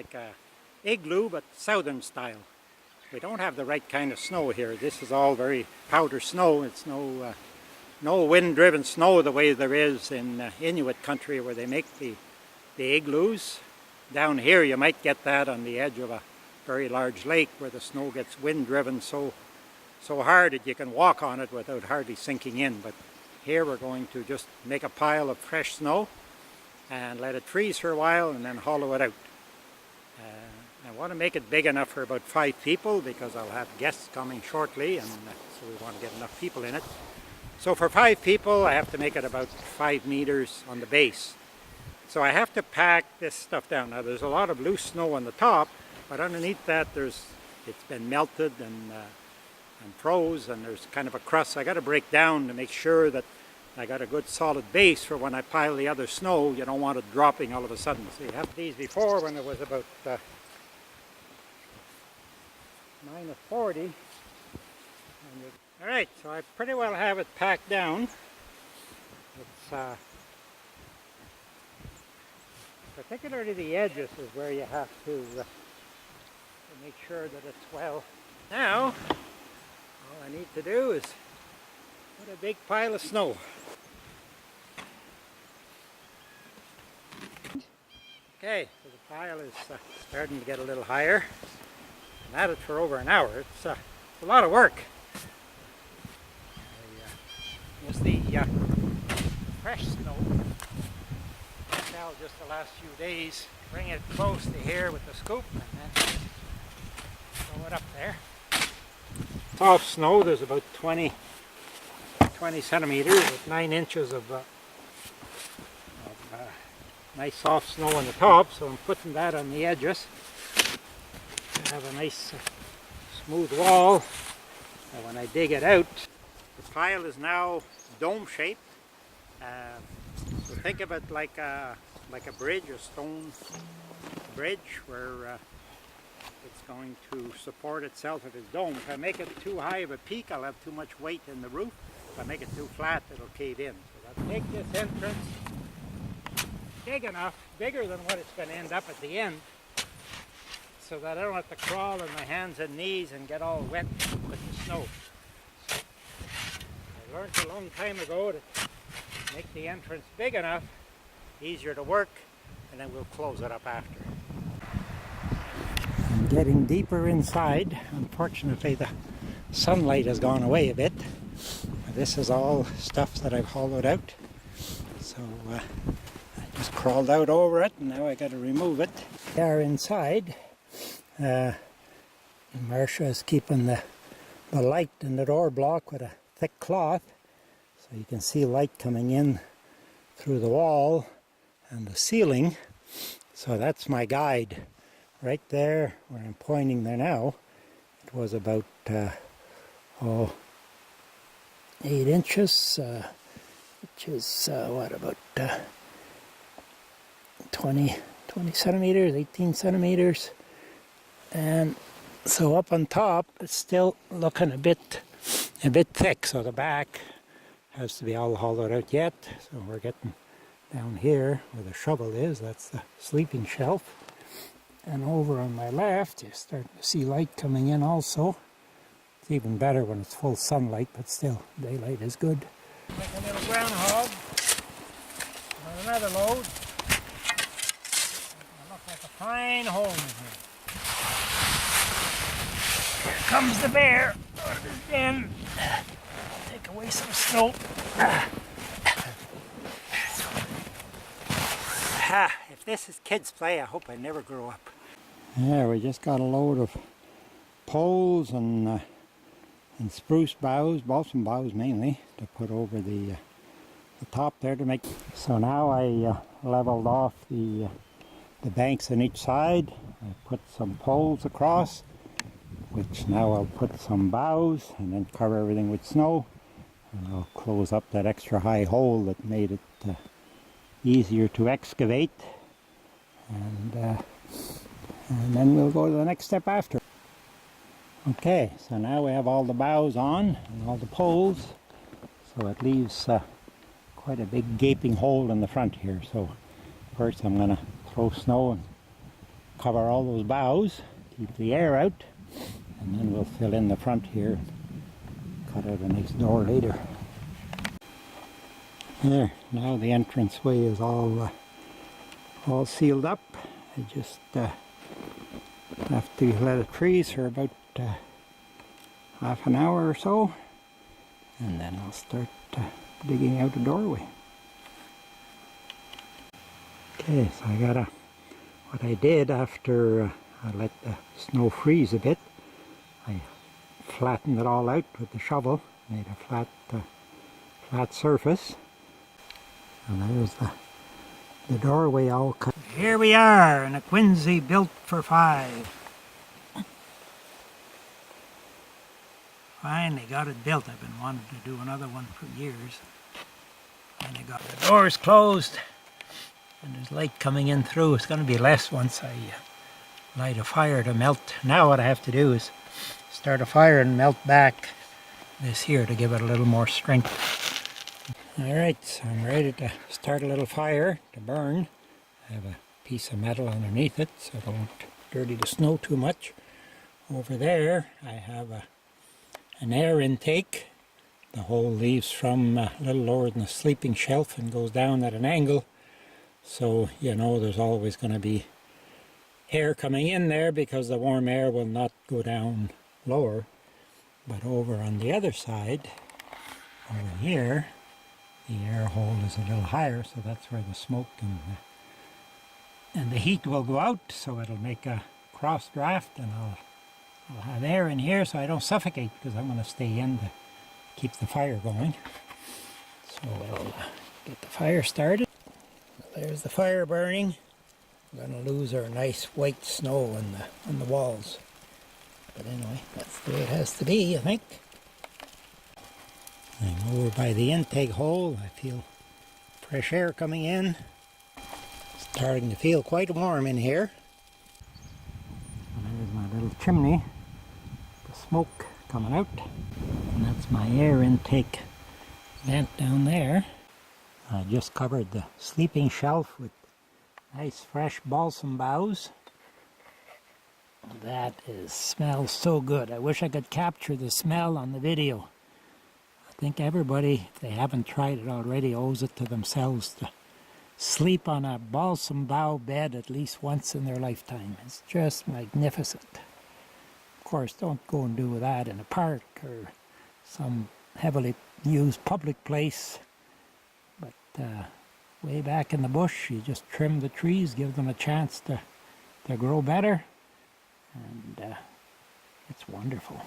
like a igloo, but southern style. We don't have the right kind of snow here. This is all very powder snow. It's no wind-driven snow the way there is in Inuit country where they make the igloos. Down here you might get that on the edge of a very large lake where the snow gets wind-driven so hard that you can walk on it without hardly sinking in. But here we're going to just make a pile of fresh snow and let it freeze for a while and then hollow it out. I want to make it big enough for about 5 people because I'll have guests coming shortly, and so we want to get enough people in it. So for 5 people I have to make it about 5 meters on the base. So I have to pack this stuff down. Now there's a lot of loose snow on the top, but underneath that it's been melted and froze, and there's kind of a crust I got to break down to make sure that I got a good solid base for when I pile the other snow. You don't want it dropping all of a sudden. So you have these before when it was about minus 40. Alright, so I pretty well have it packed down. It's particularly the edges is where you have to make sure that it's well. Now, all I need to do is put a big pile of snow. Okay, so the pile is starting to get a little higher. I'm at it for over an hour. It's a lot of work. Use the fresh snow. Now just the last few days, bring it close to here with the scoop and then throw it up there. Soft snow, there's about 20 centimeters with 9 inches of nice soft snow on the top, so I'm putting that on the edges to have a nice smooth wall. And when I dig it out, the pile is now dome shaped. So think of it like a bridge, a stone bridge, where it's going to support itself if it's domed. If I make it too high of a peak, I'll have too much weight in the roof. If I make it too flat, it'll cave in. So I'll make this entrance big enough, bigger than what it's going to end up at the end, so that I don't have to crawl on my hands and knees and get all wet with the snow. So I learned a long time ago to make the entrance big enough, easier to work, and then we'll close it up after. I'm getting deeper inside. Unfortunately, the sunlight has gone away a bit. This is all stuff that I've hollowed out. So I just crawled out over it, and now I got to remove it. We are inside. Marcia is keeping the light in the door block with a thick cloth, so you can see light coming in through the wall and the ceiling. So that's my guide. Right there, where I'm pointing there now, it was about 8 inches, which is what, about 20 centimeters, 18 centimeters. And so up on top, it's still looking a bit thick, so the back has to be all hollowed out yet. So we're getting down here where the shovel is. That's the sleeping shelf. And over on my left, you're starting to see light coming in also. It's even better when it's full sunlight, but still, daylight is good. Like a little groundhog on another load. It looks like a fine hole in here. Here comes the bear. Then take away some snow. If this is kids' play, I hope I never grow up. Yeah, we just got a load of poles and spruce boughs, balsam boughs mainly, to put over the top there to make. So now I leveled off the banks on each side. I put some poles across, which now I'll put some boughs and then cover everything with snow. And I'll close up that extra high hole that made it easier to excavate, and then we'll go to the next step after. Okay, so now we have all the boughs on and all the poles, so it leaves quite a big gaping hole in the front here. So first I'm going to throw snow and cover all those boughs, keep the air out, and then we'll fill in the front here, cut out a nice door later. There, now the entranceway is all sealed up. I just have to let it freeze for about half an hour or so, and then I'll start digging out a doorway. Okay, so I got what I did after I let the snow freeze a bit, I flattened it all out with the shovel, made a flat surface, and there's the doorway all cut. Here we are in a quinzee built for 5. Finally got it built. I've been wanting to do another one for years. Finally got the doors closed, and there's light coming in through. It's going to be less once I light a fire to melt. Now what I have to do is start a fire and melt back this here to give it a little more strength. Alright, so I'm ready to start a little fire to burn. I have a piece of metal underneath it so I don't dirty the snow too much. Over there I have an air intake. The hole leaves from a little lower than the sleeping shelf and goes down at an angle. So you know there's always going to be air coming in there because the warm air will not go down lower. But over on the other side, over here, the air hole is a little higher, so that's where the smoke and the heat will go out, so it'll make a cross draft, and I'll have air in here so I don't suffocate, because I'm going to stay in to keep the fire going. So we'll get the fire started. There's the fire burning. We're going to lose our nice white snow on the walls. But anyway, that's the way it has to be, I think. I'm over by the intake hole. I feel fresh air coming in. Starting to feel quite warm in here. And there's my little chimney. The smoke coming out. And that's my air intake vent down there. I just covered the sleeping shelf with nice fresh balsam boughs. That smells so good. I wish I could capture the smell on the video. I think everybody, if they haven't tried it already, owes it to themselves to sleep on a balsam bough bed at least once in their lifetime. It's just magnificent. Of course, don't go and do that in a park or some heavily used public place. But way back in the bush, you just trim the trees, give them a chance to grow better, and it's wonderful.